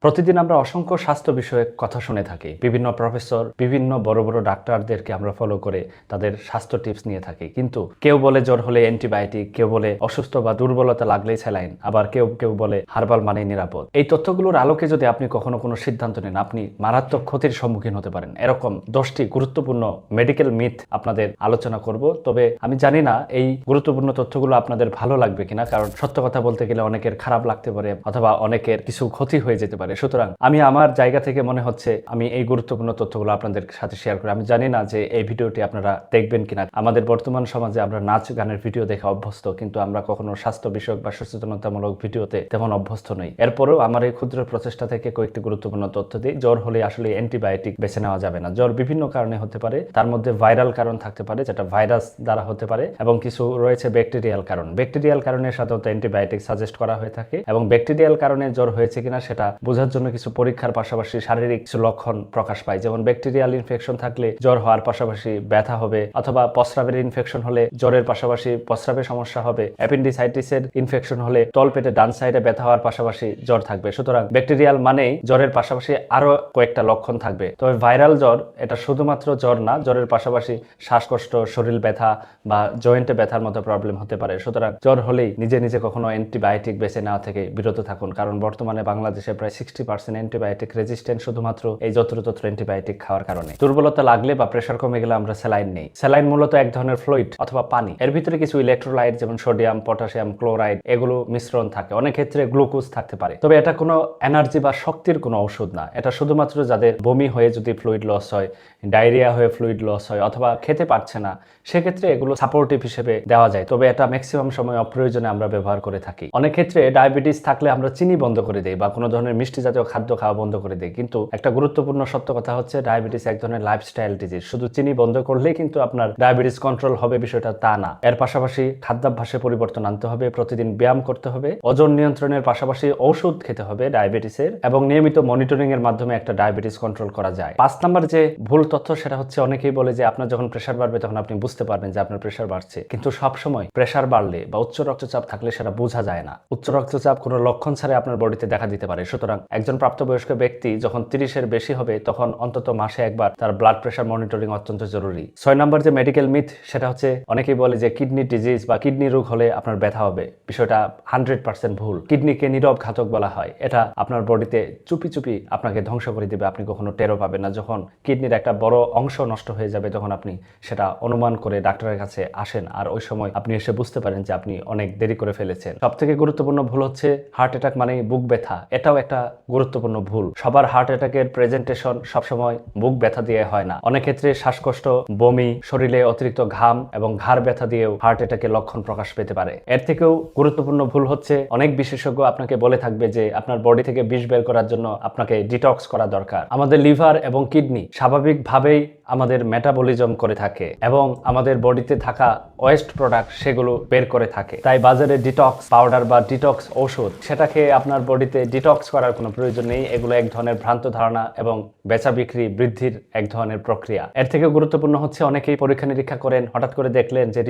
প্রতিদিন আমরা অসংখ্য স্বাস্থ্য বিষয়ক কথা শুনে থাকি। বিভিন্ন প্রফেসর, বিভিন্ন বড় বড় ডাক্তারদেরকে আমরা ফলো করে তাদের স্বাস্থ্য টিপস নিয়ে থাকি। কিন্তু কেউ বলে জ্বর হলে অ্যান্টিবায়োটিক, কেউ বলে অসুস্থ বা দুর্বলতা লাগলেই স্যালাইন, আবার কেউ কেউ বলে হার্বাল মানেই নিরাপদ। এই তথ্যগুলোর আলোকে যদি আপনি কখনো কোনো সিদ্ধান্ত নেন, আপনি মারাত্মক ক্ষতির সম্মুখীন হতে পারেন। এরকম 10টি গুরুত্বপূর্ণ মেডিকেল মিথ আপনাদের আলোচনা করব। তবে আমি জানি না এই গুরুত্বপূর্ণ তথ্যগুলো আপনাদের ভালো লাগবে কিনা, কারণ সত্য কথা বলতে গেলে অনেকের খারাপ লাগতে পারে অথবা অনেকের কিছু ক্ষতি হয়ে যেতে পারে। সুতরাং আমি আমার জায়গা থেকে মনে হচ্ছে আমি এই গুরুত্বপূর্ণ তথ্যগুলো আপনাদের সাথে শেয়ার করি। আমি জানি না যে এই ভিডিওটি আপনারা দেখবেন কিনা। আমাদের বর্তমান সমাজে আমরা নাচ গানের ভিডিও দেখে অভ্যস্ত, কিন্তু আমরা কখনো স্বাস্থ্য বিষয়ক বা সচেতনতামূলক ভিডিওতে তেমন অভ্যস্ত নই। এরপরেও আমার এই ক্ষুদ্র প্রচেষ্টা থেকে কয়েকটি গুরুত্বপূর্ণ তথ্য দিই। জ্বর হলে আসলে অ্যান্টিবায়োটিক বেছে নেওয়া যাবে না। জ্বর বিভিন্ন কারণে হতে পারে, তার মধ্যে ভাইরাল কারণ থাকতে পারে যেটা ভাইরাস দ্বারা হতে পারে, এবং কিছু রয়েছে ব্যাকটেরিয়াল কারণ। ব্যাকটেরিয়াল কারণে সাধারণত অ্যান্টিবায়োটিক সাজেস্ট করা হয়ে থাকে, এবং ব্যাকটেরিয়াল কারণে জ্বর হয়েছে কিনা সেটা বোঝার জন্য কিছু পরীক্ষার পাশাপাশি শারীরিক কিছু লক্ষণ প্রকাশ পায়। যেমন ব্যাকটেরিয়াল ইনফেকশন থাকলে জ্বর হওয়ার পাশাপাশি ব্যথা হবে, অথবা প্রস্রাবের ইনফেকশন হলে জ্বরের পাশাপাশি প্রস্রাবের সমস্যা হবে, অ্যাপেন্ডিসাইটিসের ইনফেকশন হলে তলপেটে ডান সাইডে ব্যথা হওয়ার পাশাপাশি জ্বর থাকবে। সুতরাং ব্যাকটেরিয়াল মানেই জ্বরের পাশাপাশি আরো কয়েকটা লক্ষণ থাকবে। তবে ভাইরাল জ্বর এটা শুধুমাত্র জ্বর না, জ্বরের পাশাপাশি শ্বাসকষ্ট, শরীর ব্যথা বা জয়েন্টে ব্যথার মতো প্রবলেম হতে পারে। সুতরাং জ্বর হলেই নিজে নিজে কখনো অ্যান্টিবায়োটিক বেছে নেওয়া থেকে বিরত থাকুন, কারণ বর্তমানে বাংলাদেশে প্রায় 60% অ্যান্টিবায়োটিক রেজিস্ট্যান্ট শুধুমাত্র এই যত্রতত্র অ্যান্টিবায়োটিক খাওয়ার কারণে। দুর্বলতা লাগলে বা প্রেশার কমে গেলে আমরা স্যালাইন নেই। স্যালাইন মূলত এক ধরনের ফ্লুইড অথবা পানি। এর ভিতরে কিছু ইলেকট্রোলাইট যেমন সোডিয়াম, পটাশিয়াম, ক্লোরাইড এগুলো মিশ্রণ থাকে। অনেক ক্ষেত্রে গ্লুকোজ থাকতে পারে। তবে এটা কোনো এনার্জি বা শক্তির কোনো ঔষধ না। এটা শুধুমাত্র যাদের বমি হয়ে যদি ফ্লুইড লস হয়, ডায়রিয়া হয়ে ফ্লুইড লস হয়, অথবা খেতে পারছে না, সেক্ষেত্রে এগুলো সাপোর্টিভ হিসেবে দেওয়া যায়। তবে এটা ম্যাক্সিমাম সময় অপ্রয়োজনে আমরা ব্যবহার করে থাকি। অনেক ক্ষেত্রে ডায়াবেটিস থাকলে আমরা চিনি বন্ধ করে দেই বা কোনো ধরনের মিষ্টি জাতীয় খাদ্য খাওয়া বন্ধ করে দেই। কিন্তু একটা গুরুত্বপূর্ণ সত্য কথা হচ্ছে ডায়াবেটিস এক ধরনের লাইফস্টাইল ডিজিজ। শুধু চিনি বন্ধ করলেই কিন্তু আপনার ডায়াবেটিস কন্ট্রোল হবে বিষয়টা তা না। এর পাশাপাশি খাদ্যাভ্যাসে পরিবর্তন আনতে হবে, প্রতিদিন ব্যায়াম করতে হবে, ওজন নিয়ন্ত্রণের পাশাপাশি ঔষধ খেতে হবে ডায়াবেটিসের, এবং নিয়মিত মনিটরিং এর মাধ্যমে একটা ডায়াবেটিস কন্ট্রোল করা যায়। 5 নাম্বার যে ভুল তথ্য সেটা হচ্ছে অনেকেই বলে যে আপনার যখন প্রেশার বাড়বে তখন আপনি বুঝতে পারবেন যে আপনার প্রেশার বাড়ছে। কিন্তু সব সময় প্রেশার বাড়লে বা উচ্চ রক্তচাপ থাকলে সেটা বোঝা যায় না। উচ্চ রক্তচাপ কোনো লক্ষণ ছাড়া আপনার বডিতে দেখা দিতে পারে। সুতরাং একজন প্রাপ্তবয়স্ক ব্যক্তি যখন 30-এর বেশি হবে তখন অন্তত মাসে একবার তার ব্লাড প্রেশার মনিটরিং অত্যন্ত জরুরি। 6 নাম্বার যে মেডিকেল মিথ সেটা হচ্ছে অনেকেই বলে যে কিডনি ডিজিজ বা কিডনি রোগ হলে আপনার ব্যথা হবে। বিষয়টা 100% ভুল। কিডনিকে নীরব ঘাতক বলা হয়। এটা আপনার বডিতে চুপি চুপি আপনাকে ধ্বংস করে দিবে, আপনি কখনো টেরও পাবেন না। যখন কিডনির একটা বড় অংশ নষ্ট হয়ে যাবে তখন আপনি সেটা অনুমান করে ডাক্তারের কাছে আসেন, আর ওই সময় আপনি এসে বুঝতে পারেন যে আপনি অনেক দেরি করে ফেলেছেন। সবথেকে গুরুত্বপূর্ণ ভুল হচ্ছে হার্ট অ্যাটাক মানে বুক ব্যথা। এটাও একটা গুরুত্বপূর্ণ ভুল। সবার হার্ট অ্যাটাকের প্রেজেন্টেশন সবসময় বুক ব্যথা দিয়ে হয় না। অনেক ক্ষেত্রে শ্বাসকষ্ট, বমি, শরীরে অতিরিক্ত ঘাম এবং ঘাড় ব্যথা দিয়েও হার্ট অ্যাটাকের লক্ষণ প্রকাশ পেতে পারে। এর থেকেও গুরুত্বপূর্ণ ভুল হচ্ছে অনেক বিশেষজ্ঞ আপনাকে বলে থাকবে যে আপনার বডি থেকে বিষ বের করার জন্য আপনাকে ডিটক্স করা দরকার। আমাদের লিভার এবং কিডনি স্বাভাবিকভাবেই আমাদের মেটাবলিজম করে থাকে এবং আমাদের বডিতে থাকা ওয়েস্ট প্রোডাক্ট সেগুলো বের করে থাকে। তাই বাজারে ডিটক্স পাউডার বা ডিটক্স ঔষধ সেটা খেয়ে আপনার বডিতে ডিটক্স করার কোনো প্রয়োজন নেই। এগুলো এক ধরনের ভ্রান্ত ধারণা এবং বেচা বিক্রি বৃদ্ধির এক ধরনের প্রক্রিয়া। এর থেকে গুরুত্বপূর্ণ হচ্ছে অনেকেই পরীক্ষা নিরীক্ষা করেন, হঠাৎ করে দেখলেন যে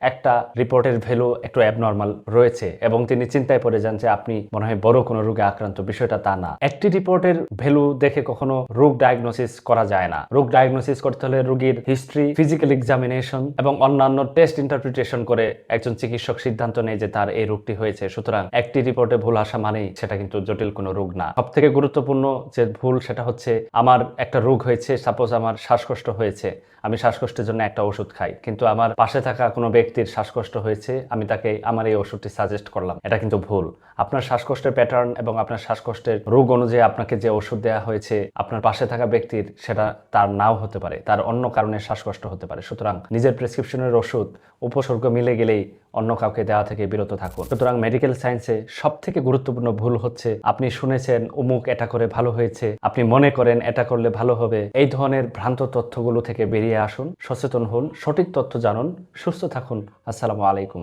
একটা রিপোর্টের ভ্যালু একটু অ্যাবনর্মাল রয়েছে এবং তিনি চিন্তায় পড়ে যান যে আপনি মনে হয় বড় কোনো রোগে আক্রান্ত। বিষয়টা তা না। একটি রিপোর্টের ভ্যালু দেখে কখনো রোগ ডায়াগনোসিস করা যায় না। রোগ ডায়াগনোসিস করতে হলে রোগীর হিস্ট্রি, ফিজিক্যাল এক্সামিনেশন এবং অন্যান্য টেস্ট ইন্টারপ্রিটেশন করে একজন চিকিৎসক সিদ্ধান্ত নেয় যে তার এই রোগটি হয়েছে। সুতরাং একটি রিপোর্টে ভুল আসা মানেই সেটা কিন্তু জটিল কোনো রোগ না। সব থেকে গুরুত্বপূর্ণ যে ভুল সেটা হচ্ছে আমার একটা রোগ হয়েছে, সাপোজ আমার শ্বাসকষ্ট হয়েছে, আমি শ্বাসকষ্টের জন্য একটা ওষুধ খাই, কিন্তু আমার পাশে থাকা কোনো ব্যক্তির শ্বাসকষ্ট হয়েছে, আমি তাকে আমার এই ওষুধটি সাজেস্ট করলাম। এটা কিন্তু ভুল। আপনার শ্বাসকষ্টের প্যাটার্ন এবং আপনার শ্বাসকষ্টের রোগ অনুযায়ী আপনাকে যে ওষুধ দেওয়া হয়েছে আপনার পাশে থাকা ব্যক্তির সেটা তার নাও হতে পারে, তার অন্য কারণে শ্বাসকষ্ট হতে পারে। সুতরাং নিজের প্রেসক্রিপশনের ওষুধ উপসর্গ মিলে গেলেই অন্য কাউকে দেওয়া থেকে বিরত থাকুন। সুতরাং মেডিকেল সায়েন্সে সব থেকে গুরুত্বপূর্ণ ভুল হচ্ছে আপনি শুনেছেন অমুক এটা করে ভালো হয়েছে, আপনি মনে করেন এটা করলে ভালো হবে। এই ধরনের ভ্রান্ত তথ্যগুলো থেকে বেরিয়ে আসুন, সচেতন হন, সঠিক তথ্য জানুন, সুস্থ থাকুন। আসসালামু আলাইকুম।